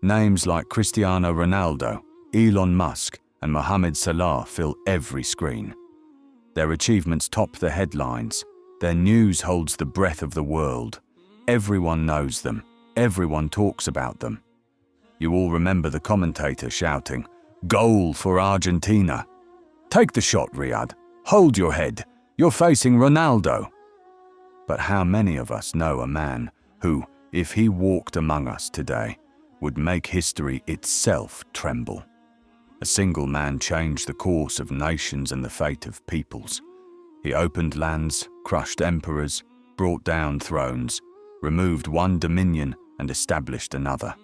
Names like Cristiano Ronaldo, Elon Musk, and Mohamed Salah fill every screen. Their achievements top the headlines. Their news holds the breath of the world. Everyone knows them. Everyone talks about them. You all remember the commentator shouting, "Goal for Argentina! Take the shot, Riyadh. Hold your head. You're facing Ronaldo." But how many of us know a man who, if he walked among us today, would make history itself tremble? A single man changed the course of nations and the fate of peoples. He opened lands, crushed emperors, brought down thrones, removed one dominion and established another.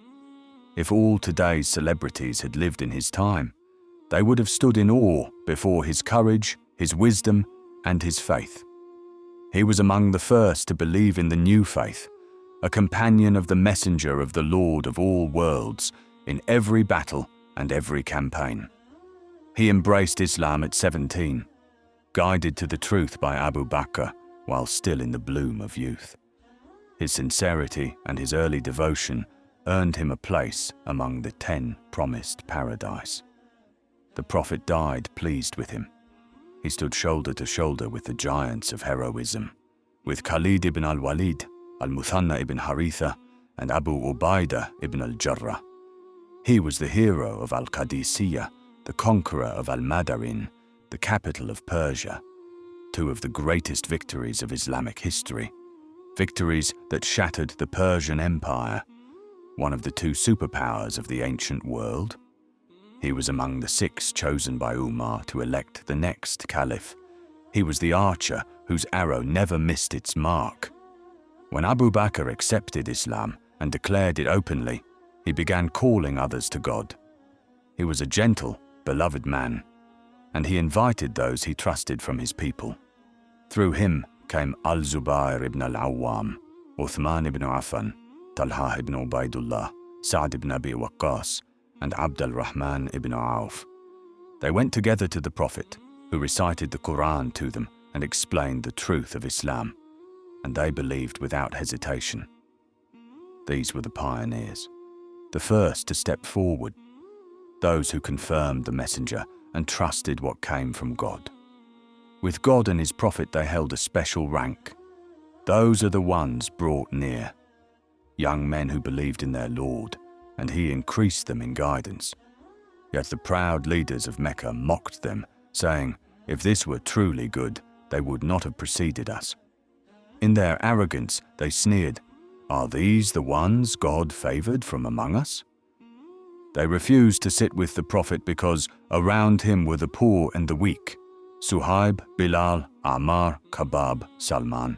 If all today's celebrities had lived in his time, they would have stood in awe before his courage, his wisdom, and his faith. He was among the first to believe in the new faith, a companion of the messenger of the Lord of all worlds in every battle and every campaign. He embraced Islam at 17, guided to the truth by Abu Bakr while still in the bloom of youth. His sincerity and his early devotion earned him a place among the 10 promised paradise. The Prophet died pleased with him. He stood shoulder to shoulder with the giants of heroism, with Khalid ibn al-Walid, al-Muthanna ibn Haritha, and Abu Ubaidah ibn al-Jarrah. He was the hero of Al-Qadisiyyah, the conqueror of Al-Madarin, the capital of Persia, 2 of the greatest victories of Islamic history, victories that shattered the Persian Empire, one of the 2 superpowers of the ancient world. He was among the 6 chosen by Umar to elect the next caliph. He was the archer whose arrow never missed its mark. When Abu Bakr accepted Islam and declared it openly, he began calling others to God. He was a gentle, beloved man, and he invited those he trusted from his people. Through him came Al-Zubair ibn al-Awwam, Uthman ibn Affan, Talha ibn Ubaidullah, Sa'd ibn Abi Waqqas, and Abd al-Rahman ibn Auf. They went together to the Prophet, who recited the Quran to them and explained the truth of Islam, and they believed without hesitation. These were the pioneers, the first to step forward, those who confirmed the messenger and trusted what came from God. With God and his Prophet they held a special rank. Those are the ones brought near, young men who believed in their Lord, and he increased them in guidance. Yet the proud leaders of Mecca mocked them, saying, if this were truly good, they would not have preceded us. In their arrogance they sneered, are these the ones God favored from among us? They refused to sit with the Prophet because around him were the poor and the weak, Suhaib, Bilal, Ammar, Khabbab, Salman.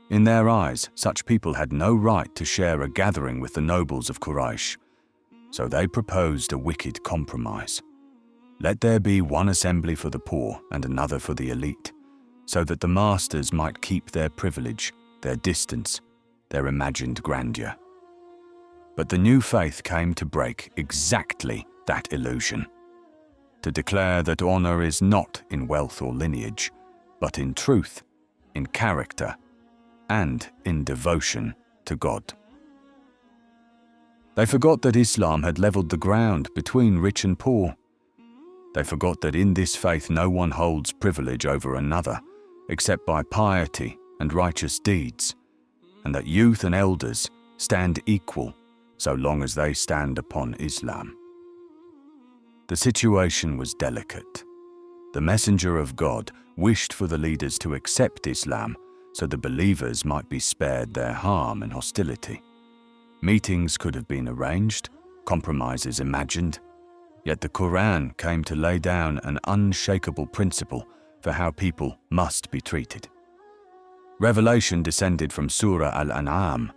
In their eyes, such people had no right to share a gathering with the nobles of Quraysh, so they proposed a wicked compromise. Let there be one assembly for the poor and another for the elite, so that the masters might keep their privilege, their distance, their imagined grandeur. But the new faith came to break exactly that illusion, to declare that honor is not in wealth or lineage, but in truth, in character, and in devotion to God. They forgot that Islam had leveled the ground between rich and poor. They forgot that in this faith no one holds privilege over another, except by piety and righteous deeds, and that youth and elders stand equal so long as they stand upon Islam. The situation was delicate. The messenger of God wished for the leaders to accept Islam so the believers might be spared their harm and hostility. Meetings could have been arranged, compromises imagined, yet the Quran came to lay down an unshakable principle for how people must be treated. Revelation descended from Surah Al-An'am.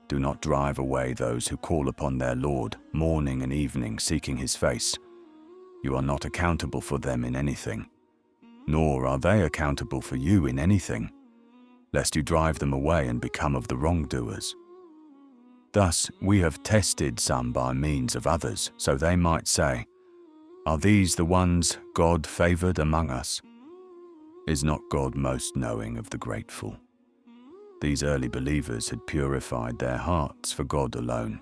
Do not drive away those who call upon their Lord morning and evening seeking his face. You are not accountable for them in anything, nor are they accountable for you in anything, lest you drive them away and become of the wrongdoers. Thus we have tested some by means of others, so they might say, are these the ones God favored among us? Is not God most knowing of the grateful? These early believers had purified their hearts for God alone.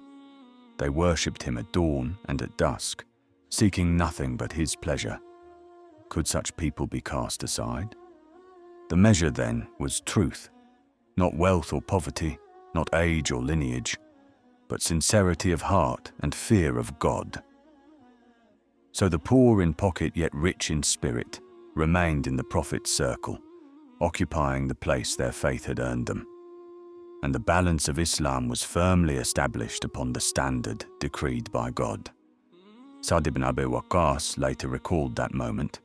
They worshipped him at dawn and at dusk, seeking nothing but his pleasure. Could such people be cast aside? The measure then was truth, not wealth or poverty, not age or lineage, but sincerity of heart and fear of God. So the poor in pocket yet rich in spirit remained in the Prophet's circle, occupying the place their faith had earned them. And the balance of Islam was firmly established upon the standard decreed by God. Ibn Abi Waqqas later recalled that moment.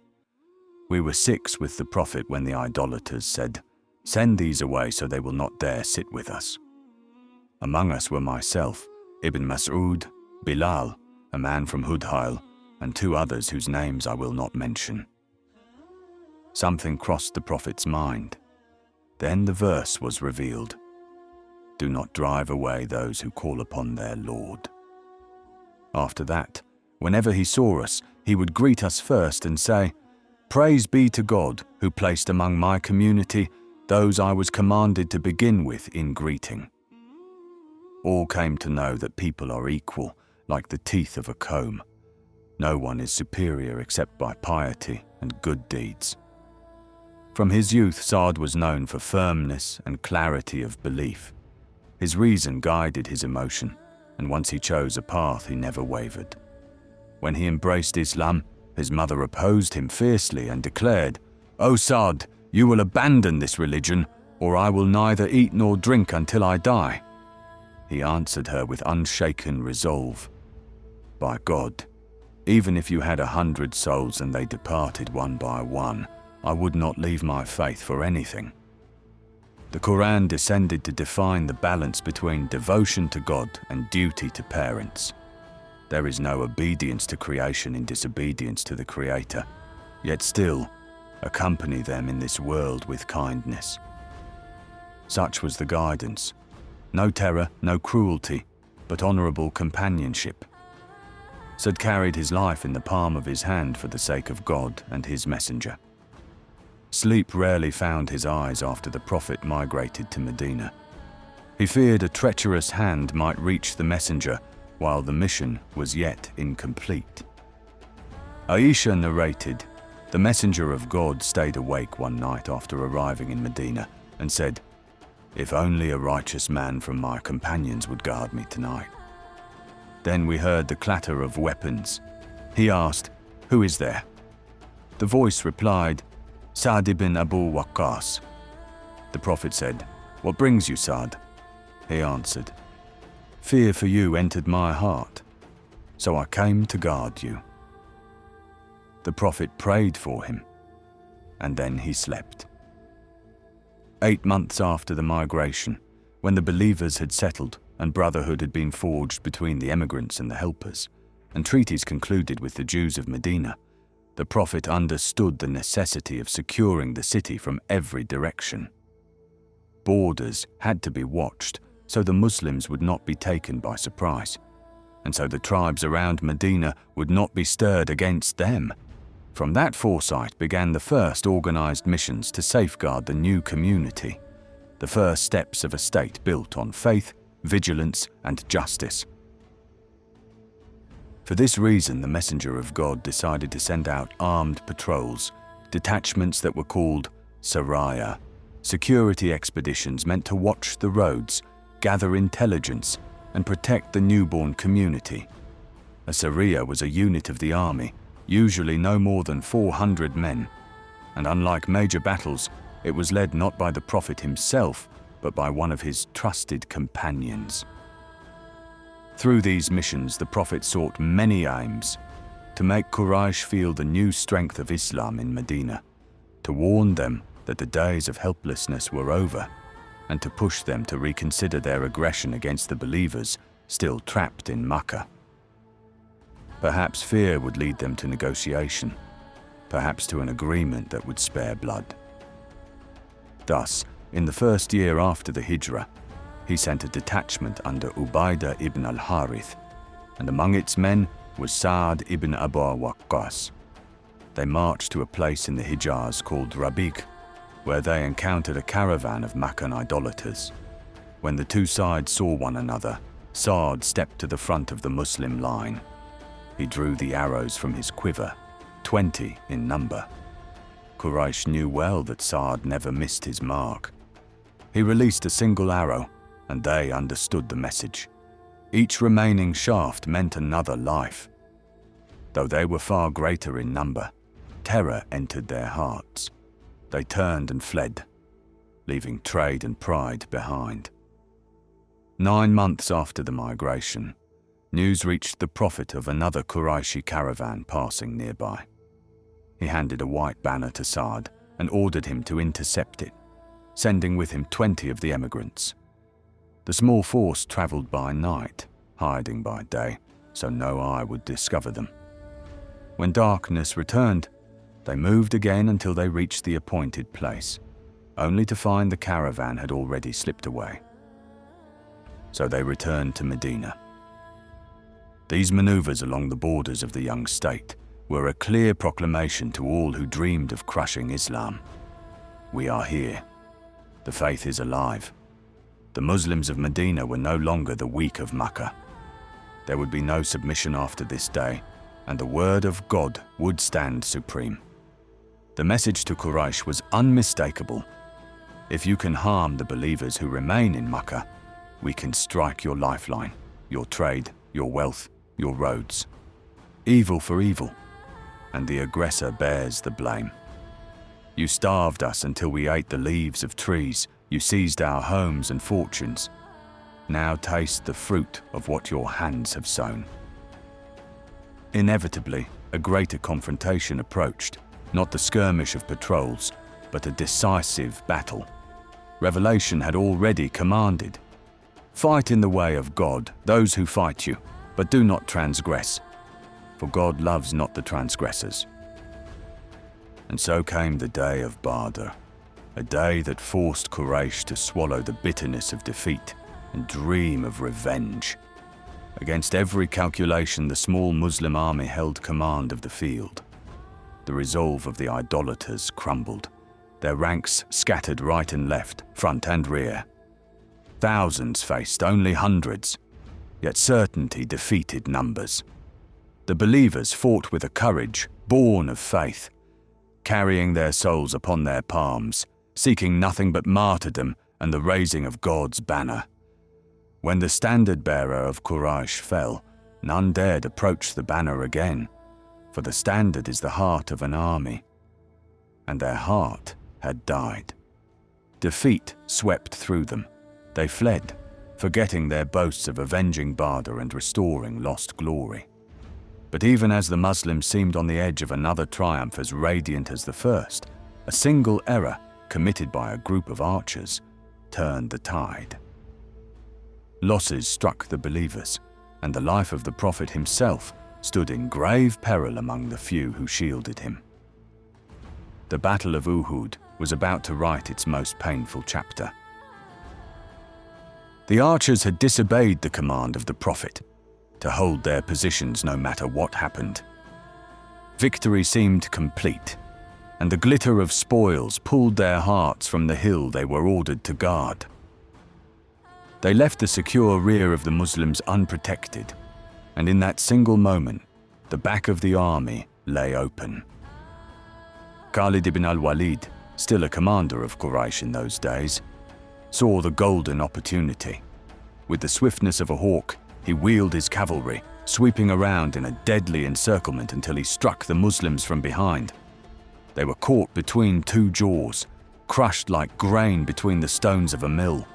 We were 6 with the Prophet when the idolaters said, "Send these away so they will not dare sit with us." Among us were myself, Ibn Mas'ud, Bilal, a man from Hudhail, and 2 others whose names I will not mention. Something crossed the Prophet's mind. Then the verse was revealed. Do not drive away those who call upon their Lord. After that, whenever he saw us, he would greet us first and say, "Praise be to God who placed among my community those I was commanded to begin with in greeting." All came to know that people are equal, like the teeth of a comb. No one is superior except by piety and good deeds. From his youth, Saad was known for firmness and clarity of belief. His reason guided his emotion, and once he chose a path, he never wavered. When he embraced Islam, his mother opposed him fiercely and declared, "O Saad, you will abandon this religion, or I will neither eat nor drink until I die." He answered her with unshaken resolve, "By God, even if you had 100 souls and they departed one by one, I would not leave my faith for anything." The Quran descended to define the balance between devotion to God and duty to parents. There is no obedience to creation in disobedience to the Creator, yet still accompany them in this world with kindness. Such was the guidance. No terror, no cruelty, but honorable companionship. Saad carried his life in the palm of his hand for the sake of God and his messenger. Sleep rarely found his eyes after the Prophet migrated to Medina. He feared a treacherous hand might reach the messenger while the mission was yet incomplete. Aisha narrated, the messenger of God stayed awake one night after arriving in Medina and said, "If only a righteous man from my companions would guard me tonight." Then we heard the clatter of weapons. He asked, "Who is there?" The voice replied, "Sa'd ibn Abi Waqqas." The Prophet said, "What brings you, Sa'd?" He answered, "Fear for you entered my heart, so I came to guard you." The Prophet prayed for him, and then he slept. 8 months after the migration, when the believers had settled and brotherhood had been forged between the emigrants and the helpers, and treaties concluded with the Jews of Medina, the Prophet understood the necessity of securing the city from every direction. Borders had to be watched so the Muslims would not be taken by surprise, and so the tribes around Medina would not be stirred against them. From that foresight began the first organized missions to safeguard the new community, the first steps of a state built on faith, vigilance, and justice. For this reason, the messenger of God decided to send out armed patrols, detachments that were called Saraya, security expeditions meant to watch the roads, gather intelligence, and protect the newborn community. A Sariya was a unit of the army, usually no more than 400 men, and unlike major battles, it was led not by the Prophet himself, but by one of his trusted companions. Through these missions, the Prophet sought many aims: to make Quraysh feel the new strength of Islam in Medina, to warn them that the days of helplessness were over, and to push them to reconsider their aggression against the believers still trapped in Makkah. Perhaps fear would lead them to negotiation, perhaps to an agreement that would spare blood. Thus, in the first year after the Hijrah, he sent a detachment under Ubaidah ibn al-Harith, and among its men was Sa'd ibn Abi Waqqas. They marched to a place in the Hijaz called Rabiq, where they encountered a caravan of Meccan idolaters. When the two sides saw one another, Sa'd stepped to the front of the Muslim line. He drew the arrows from his quiver, 20 in number. Quraysh knew well that Sa'd never missed his mark. He released a single arrow, and they understood the message. Each remaining shaft meant another life. Though they were far greater in number, terror entered their hearts. They turned and fled, leaving trade and pride behind. 9 months after the migration, news reached the Prophet of another Qurayshi caravan passing nearby. He handed a white banner to Sa'd and ordered him to intercept it, sending with him 20 of the emigrants. The small force travelled by night, hiding by day, so no eye would discover them. When darkness returned, they moved again until they reached the appointed place, only to find the caravan had already slipped away. So they returned to Medina. These maneuvers along the borders of the young state were a clear proclamation to all who dreamed of crushing Islam. We are here. The faith is alive. The Muslims of Medina were no longer the weak of Makkah. There would be no submission after this day, and the word of God would stand supreme. The message to Quraysh was unmistakable. If you can harm the believers who remain in Makkah, we can strike your lifeline, your trade, your wealth, your roads. Evil for evil, and the aggressor bears the blame. You starved us until we ate the leaves of trees. You seized our homes and fortunes. Now taste the fruit of what your hands have sown. Inevitably, a greater confrontation approached, not the skirmish of patrols, but a decisive battle. Revelation had already commanded, "Fight in the way of God, those who fight you, but do not transgress, for God loves not the transgressors." And so came the day of Badr, a day that forced Quraysh to swallow the bitterness of defeat and dream of revenge. Against every calculation, the small Muslim army held command of the field. The resolve of the idolaters crumbled, their ranks scattered right and left, front and rear. Thousands faced only hundreds, yet certainty defeated numbers. The believers fought with a courage born of faith, carrying their souls upon their palms, seeking nothing but martyrdom and the raising of God's banner. When the standard-bearer of Quraysh fell, none dared approach the banner again, for the standard is the heart of an army, and their heart had died. Defeat swept through them. They fled, forgetting their boasts of avenging Badr and restoring lost glory. But even as the Muslims seemed on the edge of another triumph as radiant as the first, a single error committed by a group of archers turned the tide. Losses struck the believers, and the life of the Prophet himself stood in grave peril among the few who shielded him. The Battle of Uhud was about to write its most painful chapter. The archers had disobeyed the command of the Prophet to hold their positions no matter what happened. Victory seemed complete, and the glitter of spoils pulled their hearts from the hill they were ordered to guard. They left the secure rear of the Muslims unprotected, and in that single moment, the back of the army lay open. Khalid ibn al-Walid, still a commander of Quraysh in those days, saw the golden opportunity. With the swiftness of a hawk, he wheeled his cavalry, sweeping around in a deadly encirclement until he struck the Muslims from behind. They were caught between two jaws, crushed like grain between the stones of a mill.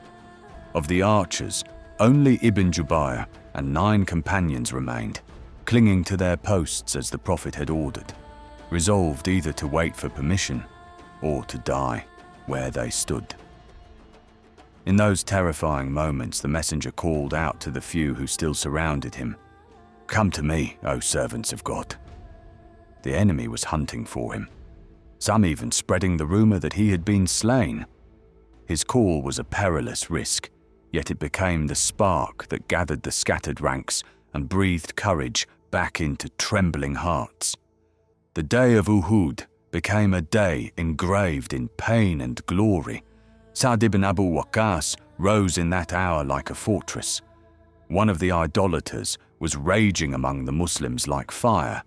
Of the archers, only Ibn Jubayr and 9 companions remained, clinging to their posts as the Prophet had ordered, resolved either to wait for permission or to die where they stood. In those terrifying moments, the messenger called out to the few who still surrounded him, "Come to me, O servants of God." The enemy was hunting for him, some even spreading the rumor that he had been slain. His call was a perilous risk, yet it became the spark that gathered the scattered ranks and breathed courage back into trembling hearts. The day of Uhud became a day engraved in pain and glory. Sa'd ibn Abi Waqqas rose in that hour like a fortress. One of the idolaters was raging among the Muslims like fire,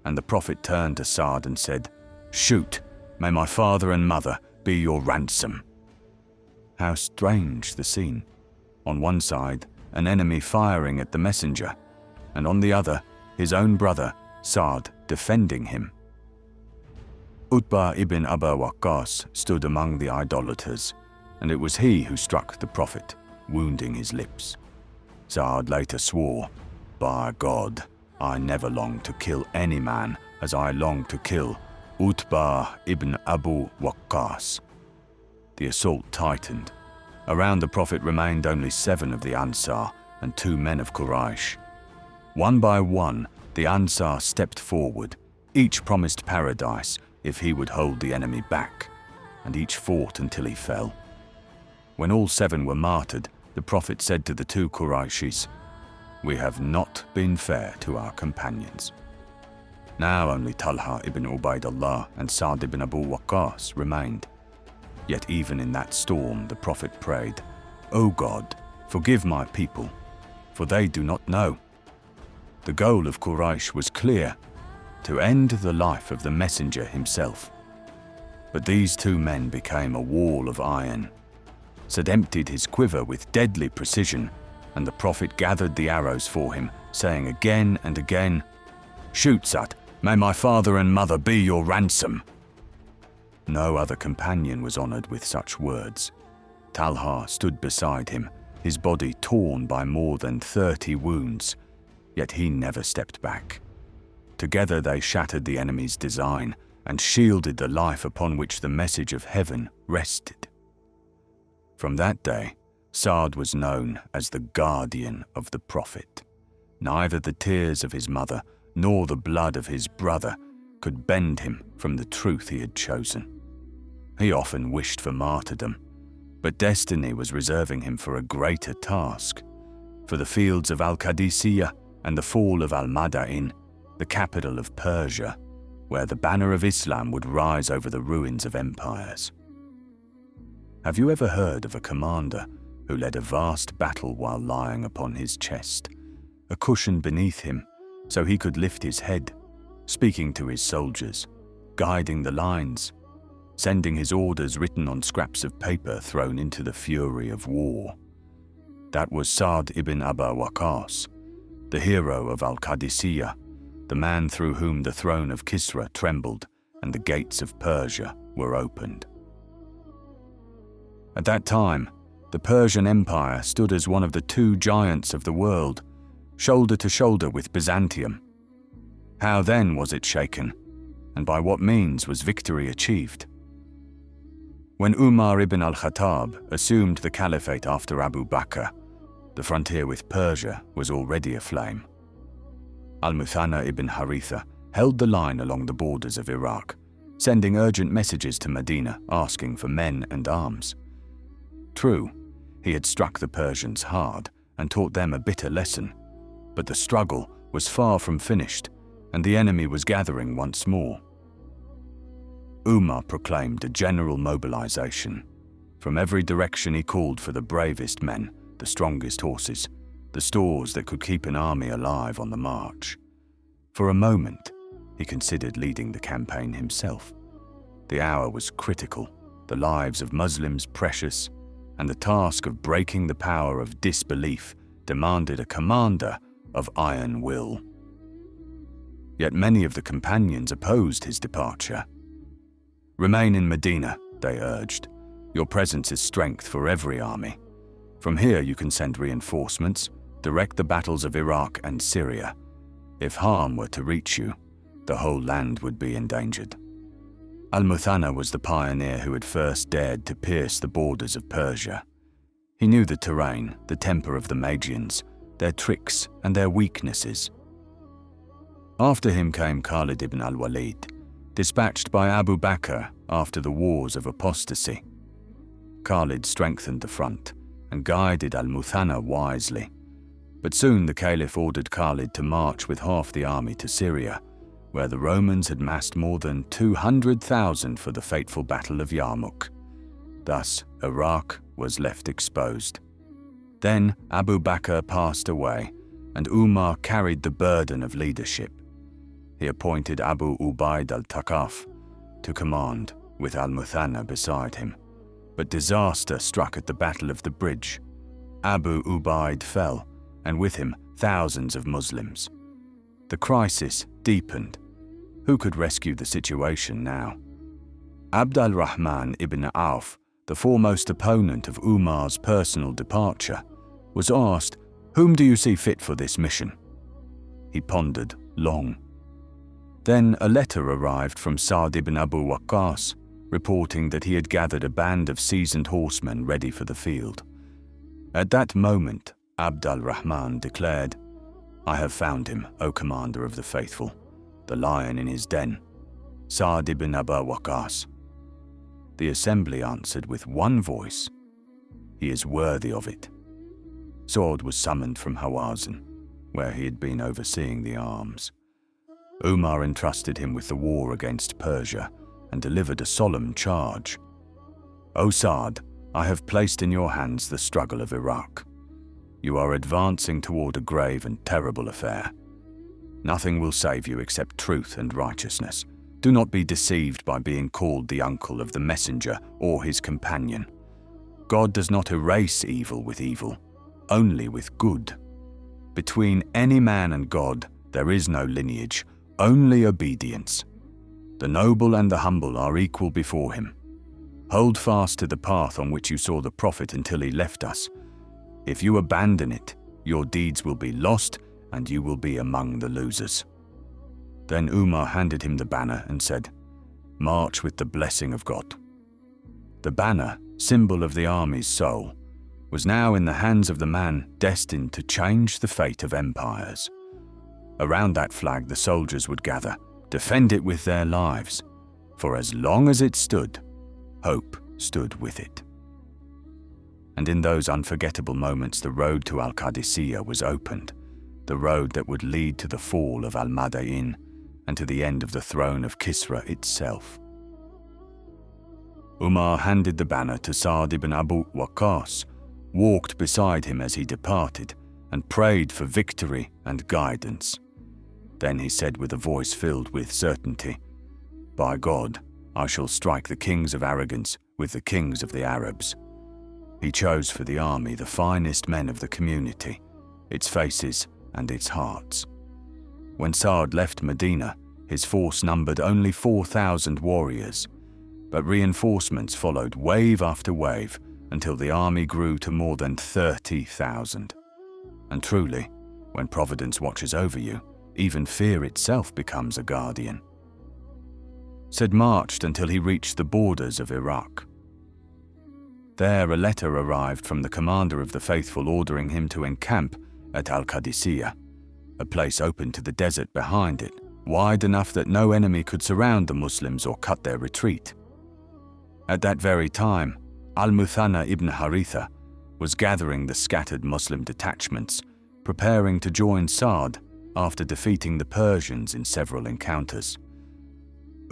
and the Prophet turned to Sa'd and said, "Shoot, may my father and mother be your ransom." How strange the scene. On one side, an enemy firing at the messenger, and on the other, his own brother, Sa'd, defending him. Utbah ibn Abi Waqqas stood among the idolaters, and it was he who struck the Prophet, wounding his lips. Sa'd later swore, "By God, I never long to kill any man as I long to kill Utbah ibn Abi Waqqas." The assault tightened. Around the Prophet remained only 7 of the Ansar and 2 men of Quraysh. One by one, the Ansar stepped forward. Each promised paradise if he would hold the enemy back, and each fought until he fell. When all 7 were martyred, the Prophet said to the 2 Qurayshis, "We have not been fair to our companions." Now only Talha ibn Ubaidullah and Sa'd ibn Abi Waqqas remained. Yet even in that storm the Prophet prayed, "O God, forgive my people, for they do not know." The goal of Quraysh was clear, to end the life of the messenger himself. But these 2 men became a wall of iron. Sa'd emptied his quiver with deadly precision, and the Prophet gathered the arrows for him, saying again and again, "Shoot, Sa'd, may my father and mother be your ransom." No other companion was honored with such words. Talha stood beside him, his body torn by more than 30 wounds, yet he never stepped back. Together they shattered the enemy's design and shielded the life upon which the message of heaven rested. From that day, Sa'd was known as the guardian of the Prophet. Neither the tears of his mother nor the blood of his brother could bend him from the truth he had chosen. He often wished for martyrdom, but destiny was reserving him for a greater task, for the fields of Al-Qadisiyyah and the fall of Al-Madain, the capital of Persia, where the banner of Islam would rise over the ruins of empires. Have you ever heard of a commander who led a vast battle while lying upon his chest, a cushion beneath him so he could lift his head, speaking to his soldiers, guiding the lines, sending his orders written on scraps of paper thrown into the fury of war? That was Sa'd ibn Abi Waqqas, the hero of Al-Qadisiyyah, the man through whom the throne of Kisra trembled and the gates of Persia were opened. At that time, the Persian Empire stood as one of the 2 giants of the world, shoulder to shoulder with Byzantium. How then was it shaken, and by what means was victory achieved? When Umar ibn al-Khattab assumed the Caliphate after Abu Bakr, the frontier with Persia was already aflame. Al-Muthanna ibn Haritha held the line along the borders of Iraq, sending urgent messages to Medina asking for men and arms. True, he had struck the Persians hard and taught them a bitter lesson, but the struggle was far from finished, and the enemy was gathering once more. Umar proclaimed a general mobilization. From every direction he called for the bravest men, the strongest horses, the stores that could keep an army alive on the march. For a moment, he considered leading the campaign himself. The hour was critical, the lives of Muslims precious, and the task of breaking the power of disbelief demanded a commander of iron will. Yet many of the companions opposed his departure. "Remain in Medina," they urged. "Your presence is strength for every army. From here you can send reinforcements, direct the battles of Iraq and Syria. If harm were to reach you, the whole land would be endangered." Al-Muthanna was the pioneer who had first dared to pierce the borders of Persia. He knew the terrain, the temper of the Magians, their tricks and their weaknesses. After him came Khalid ibn al-Walid, dispatched by Abu Bakr after the wars of apostasy. Khalid strengthened the front and guided Al-Muthanna wisely. But soon the Caliph ordered Khalid to march with half the army to Syria, where the Romans had massed more than 200,000 for the fateful Battle of Yarmouk. Thus, Iraq was left exposed. Then Abu Bakr passed away, and Umar carried the burden of leadership. He appointed Abu Ubaid al-Taqaf to command, with al-Muthanna beside him. But disaster struck at the Battle of the Bridge. Abu Ubaid fell, and with him thousands of Muslims. The crisis deepened. Who could rescue the situation now? Abd al-Rahman ibn Auf, the foremost opponent of Umar's personal departure, was asked, "Whom do you see fit for this mission?" He pondered long. Then a letter arrived from Sa'd ibn Abi Waqqas, reporting that he had gathered a band of seasoned horsemen ready for the field. At that moment, Abd al-Rahman declared, "I have found him, O Commander of the Faithful, the lion in his den, Sa'd ibn Abi Waqqas." The assembly answered with one voice, "He is worthy of it." Sa'd was summoned from Hawazin, where he had been overseeing the arms. Umar entrusted him with the war against Persia and delivered a solemn charge. "O Sa'd, I have placed in your hands the struggle of Iraq. You are advancing toward a grave and terrible affair. Nothing will save you except truth and righteousness. Do not be deceived by being called the uncle of the messenger or his companion. God does not erase evil with evil, only with good. Between any man and God, there is no lineage, only obedience. The noble and the humble are equal before him. Hold fast to the path on which you saw the Prophet until he left us. If you abandon it, your deeds will be lost and you will be among the losers." Then Umar handed him the banner and said, "March with the blessing of God." The banner, symbol of the army's soul, was now in the hands of the man destined to change the fate of empires. Around that flag the soldiers would gather, defend it with their lives, for as long as it stood, hope stood with it. And in those unforgettable moments the road to Al-Qadisiyyah was opened, the road that would lead to the fall of Al-Madain and to the end of the throne of Kisra itself. Umar handed the banner to Sa'd ibn Abi Waqqas, walked beside him as he departed, and prayed for victory and guidance. Then he said with a voice filled with certainty, "By God, I shall strike the kings of arrogance with the kings of the Arabs." He chose for the army the finest men of the community, its faces and its hearts. When Sa'd left Medina, his force numbered only 4,000 warriors, but reinforcements followed wave after wave until the army grew to more than 30,000. And truly, when Providence watches over you, even fear itself becomes a guardian. Sa'd marched until he reached the borders of Iraq. There a letter arrived from the commander of the faithful ordering him to encamp at Al-Qadisiyyah, a place open to the desert behind it, wide enough that no enemy could surround the Muslims or cut their retreat. At that very time, Al-Muthanna ibn Haritha was gathering the scattered Muslim detachments, preparing to join Sa'd after defeating the Persians in several encounters.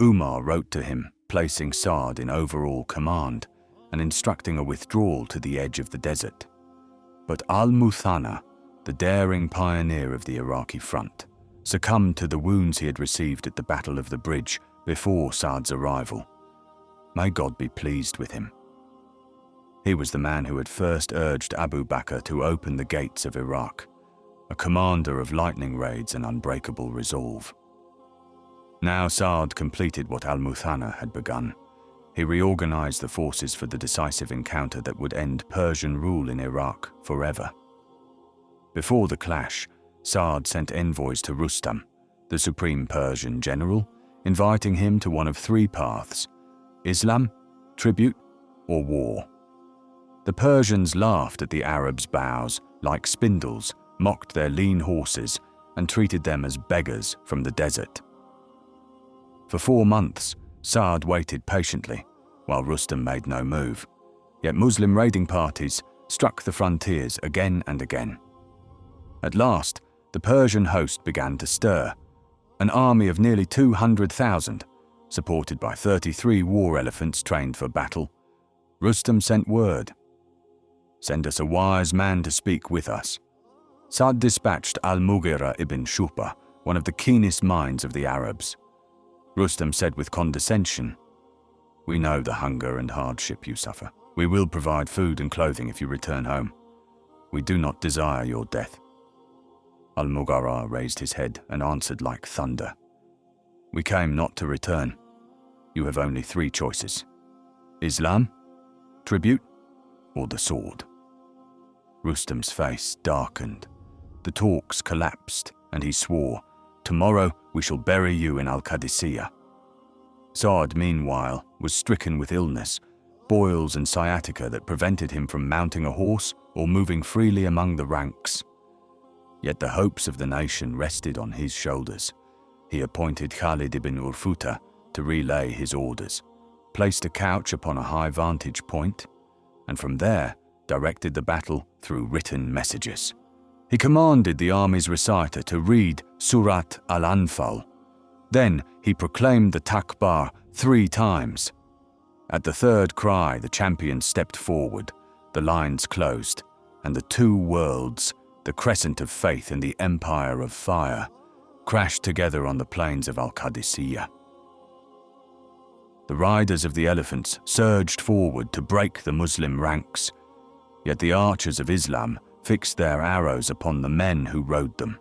Umar wrote to him, placing Sa'd in overall command and instructing a withdrawal to the edge of the desert. But Al-Muthanna, the daring pioneer of the Iraqi front, succumbed to the wounds he had received at the Battle of the Bridge before Sa'd's arrival. May God be pleased with him. He was the man who had first urged Abu Bakr to open the gates of Iraq, a commander of lightning raids and unbreakable resolve. Now Sa'd completed what Al-Muthanna had begun. He reorganized the forces for the decisive encounter that would end Persian rule in Iraq forever. Before the clash, Sa'd sent envoys to Rustam, the supreme Persian general, inviting him to one of three paths: Islam, tribute, or war. The Persians laughed at the Arabs' bows like spindles, mocked their lean horses, and treated them as beggars from the desert. For 4 months, Sa'd waited patiently, while Rustam made no move, yet Muslim raiding parties struck the frontiers again and again. At last, the Persian host began to stir. An army of nearly 200,000, supported by 33 war elephants trained for battle. Rustam sent word, Send us a wise man to speak with us." Sa'd dispatched Al-Mughira ibn Shu'bah, one of the keenest minds of the Arabs. Rustam said with condescension, "We know the hunger and hardship you suffer. We will provide food and clothing if you return home. We do not desire your death." Al-Mughira raised his head and answered like thunder, "We came not to return. You have only 3 choices: Islam, tribute, or the sword." Rustam's face darkened. The talks collapsed, and he swore, "Tomorrow we shall bury you in Al-Qadisiyyah." Sa'd, meanwhile, was stricken with illness, boils and sciatica that prevented him from mounting a horse or moving freely among the ranks. Yet the hopes of the nation rested on his shoulders. He appointed Khalid ibn Urfuta to relay his orders, placed a couch upon a high vantage point, and from there directed the battle through written messages. He commanded the army's reciter to read Surat al-Anfal. Then he proclaimed the takbar 3 times. At the 3rd cry, the champion stepped forward, the lines closed, and the 2 worlds, the crescent of faith and the empire of fire, crashed together on the plains of Al-Qadisiyyah. The riders of the elephants surged forward to break the Muslim ranks, yet the archers of Islam fixed their arrows upon the men who rode them.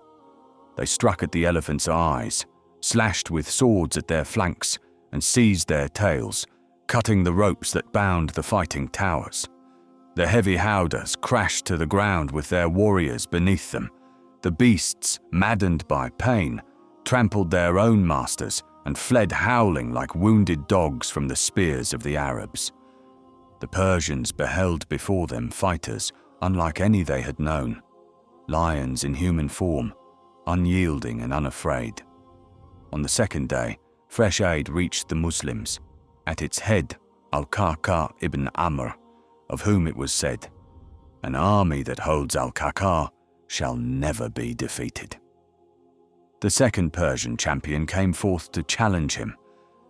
They struck at the elephants' eyes, slashed with swords at their flanks, and seized their tails, cutting the ropes that bound the fighting towers. The heavy howdahs crashed to the ground with their warriors beneath them. The beasts, maddened by pain, trampled their own masters and fled howling like wounded dogs from the spears of the Arabs. The Persians beheld before them fighters unlike any they had known, lions in human form, unyielding and unafraid. On the 2nd day, fresh aid reached the Muslims. At its head, Al-Qa'qa' ibn Amr, of whom it was said, "An army that holds Al-Qa'qa' shall never be defeated." The 2nd Persian champion came forth to challenge him.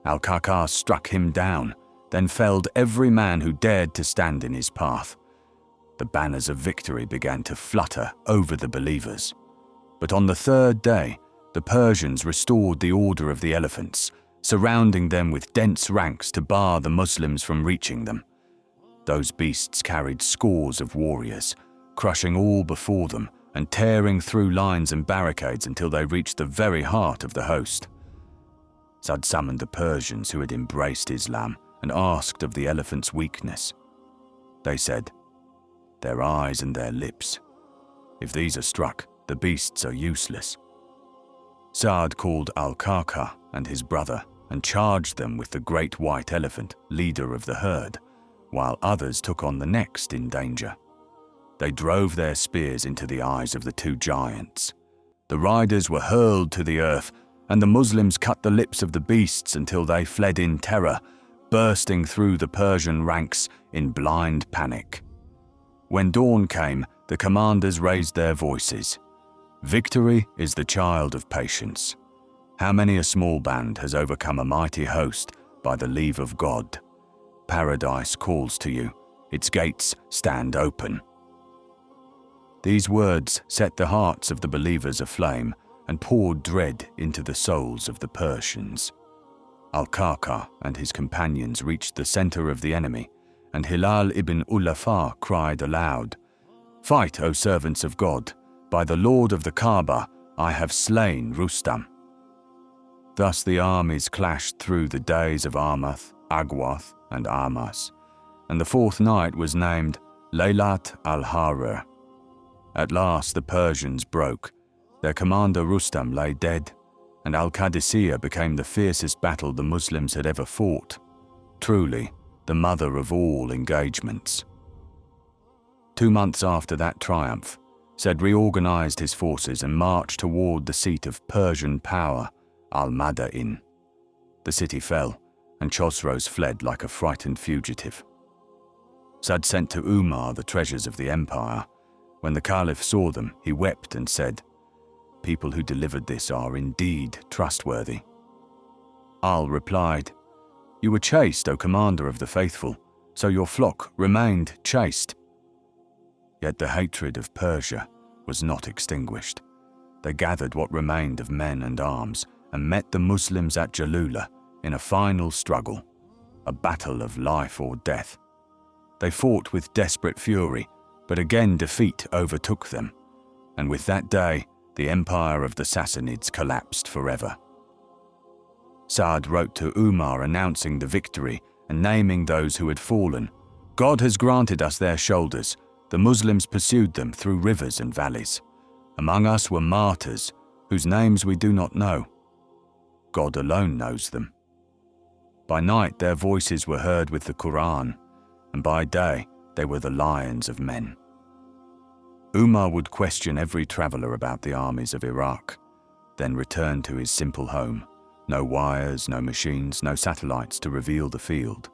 Al-Qa'qa' struck him down, then felled every man who dared to stand in his path. The banners of victory began to flutter over the believers. But on the 3rd day, the Persians restored the order of the elephants, surrounding them with dense ranks to bar the Muslims from reaching them. Those beasts carried scores of warriors, crushing all before them and tearing through lines and barricades until they reached the very heart of the host. Sa'd summoned the Persians who had embraced Islam and asked of the elephants' weakness. They said, "Their eyes and their lips. If these are struck, the beasts are useless." Sa'd called Al-Qa'qa' and his brother and charged them with the great white elephant, leader of the herd, while others took on the next in danger. They drove their spears into the eyes of the 2 giants. The riders were hurled to the earth, and the Muslims cut the lips of the beasts until they fled in terror, bursting through the Persian ranks in blind panic. When dawn came, the commanders raised their voices. "Victory is the child of patience. How many a small band has overcome a mighty host by the leave of God? Paradise calls to you. Its gates stand open." These words set the hearts of the believers aflame and poured dread into the souls of the Persians. Al-Qa'qa' and his companions reached the center of the enemy, and Hilal ibn Ulafa cried aloud, "Fight, O servants of God! By the Lord of the Kaaba, I have slain Rustam." Thus the armies clashed through the days of Armath, Agwath, and Amas, and the 4th night was named Laylat al-Harir. At last the Persians broke. Their commander Rustam lay dead, and Al-Qadisiyyah became the fiercest battle the Muslims had ever fought. Truly, the mother of all engagements. 2 months after that triumph, Sa'd reorganized his forces and marched toward the seat of Persian power, Al-Madain. The city fell, and Chosroes fled like a frightened fugitive. Sa'd sent to Umar the treasures of the empire. When the Caliph saw them, he wept and said, "People who delivered this are indeed trustworthy." Al replied, "You were chaste, O commander of the faithful, so your flock remained chaste." Yet the hatred of Persia was not extinguished. They gathered what remained of men and arms and met the Muslims at Jalula in a final struggle, a battle of life or death. They fought with desperate fury, but again defeat overtook them, and with that day, the empire of the Sassanids collapsed forever. Sa'd wrote to Umar announcing the victory and naming those who had fallen. God has granted us their shoulders. The Muslims pursued them through rivers and valleys. Among us were martyrs, whose names we do not know. God alone knows them. By night their voices were heard with the Quran, and by day they were the lions of men. Umar would question every traveller about the armies of Iraq, then return to his simple home. No wires, no machines, no satellites to reveal the field.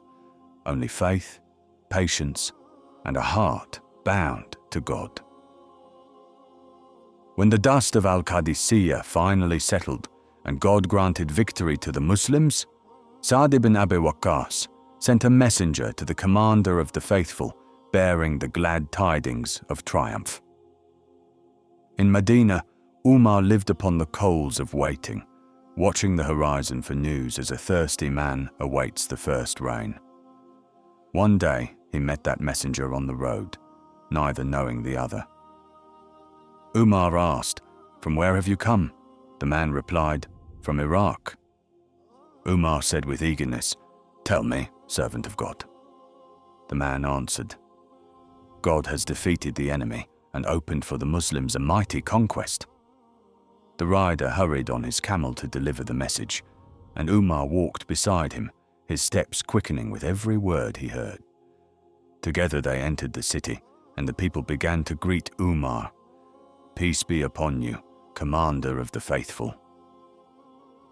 Only faith, patience, and a heart bound to God. When the dust of Al-Qadisiyyah finally settled and God granted victory to the Muslims, Sa'd ibn Abi Waqqas sent a messenger to the commander of the faithful, bearing the glad tidings of triumph. In Medina, Umar lived upon the coals of waiting, watching the horizon for news as a thirsty man awaits the first rain. One day, he met that messenger on the road, neither knowing the other. Umar asked, "From where have you come?" The man replied, "From Iraq." Umar said with eagerness, "Tell me, servant of God." The man answered, "God has defeated the enemy and opened for the Muslims a mighty conquest." The rider hurried on his camel to deliver the message, and Umar walked beside him, his steps quickening with every word he heard. Together they entered the city, and the people began to greet Umar. "Peace be upon you, commander of the faithful."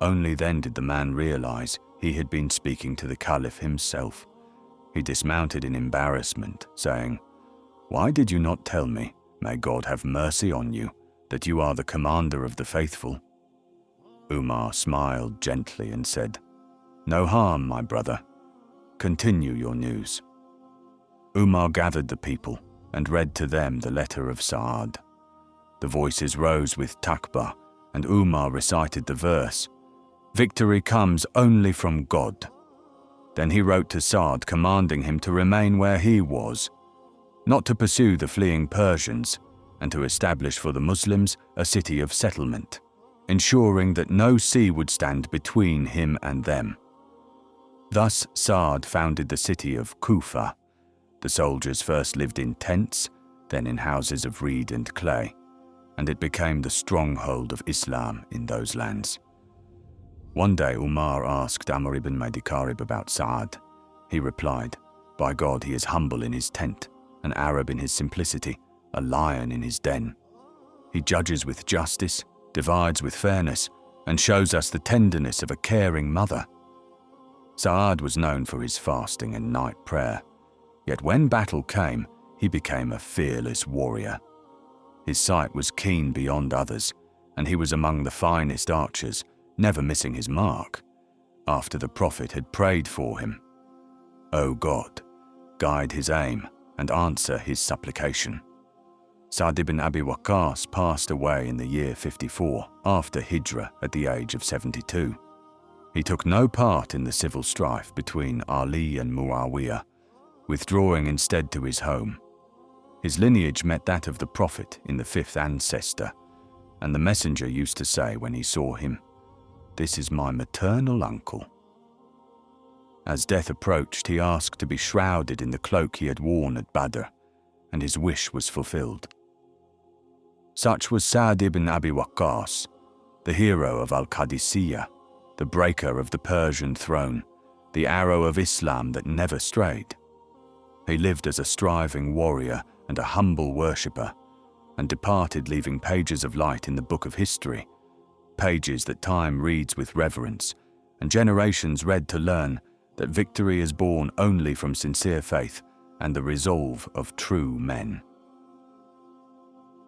Only then did the man realize he had been speaking to the Caliph himself. He dismounted in embarrassment, saying, "Why did you not tell me, may God have mercy on you, that you are the commander of the faithful?" Umar smiled gently and said, "No harm, my brother. Continue your news." Umar gathered the people and read to them the letter of Sa'd. The voices rose with takbir, and Umar recited the verse, "Victory comes only from God." Then he wrote to Sa'd commanding him to remain where he was, not to pursue the fleeing Persians, and to establish for the Muslims a city of settlement, ensuring that no sea would stand between him and them. Thus Sa'd founded the city of Kufa. The soldiers first lived in tents, then in houses of reed and clay, and it became the stronghold of Islam in those lands. One day Umar asked Amr ibn Karib about Sa'd. He replied, "By God, he is humble in his tent, an Arab in his simplicity, a lion in his den. He judges with justice, divides with fairness, and shows us the tenderness of a caring mother." Sa'd was known for his fasting and night prayer, yet when battle came, he became a fearless warrior. His sight was keen beyond others, and he was among the finest archers, never missing his mark, after the Prophet had prayed for him. "O God, guide his aim and answer his supplication." Sa'd ibn Abi Waqqas passed away in the year 54 after Hijrah at the age of 72. He took no part in the civil strife between Ali and Muawiyah, withdrawing instead to his home. His lineage met that of the Prophet in the fifth ancestor, and the messenger used to say when he saw him, "This is my maternal uncle." As death approached, he asked to be shrouded in the cloak he had worn at Badr, and his wish was fulfilled. Such was Sa'd ibn Abi Waqqas, the hero of Al-Qadisiyyah, the breaker of the Persian throne, the arrow of Islam that never strayed. He lived as a striving warrior and a humble worshipper, and departed leaving pages of light in the book of history, pages that time reads with reverence, and generations read to learn that victory is born only from sincere faith and the resolve of true men.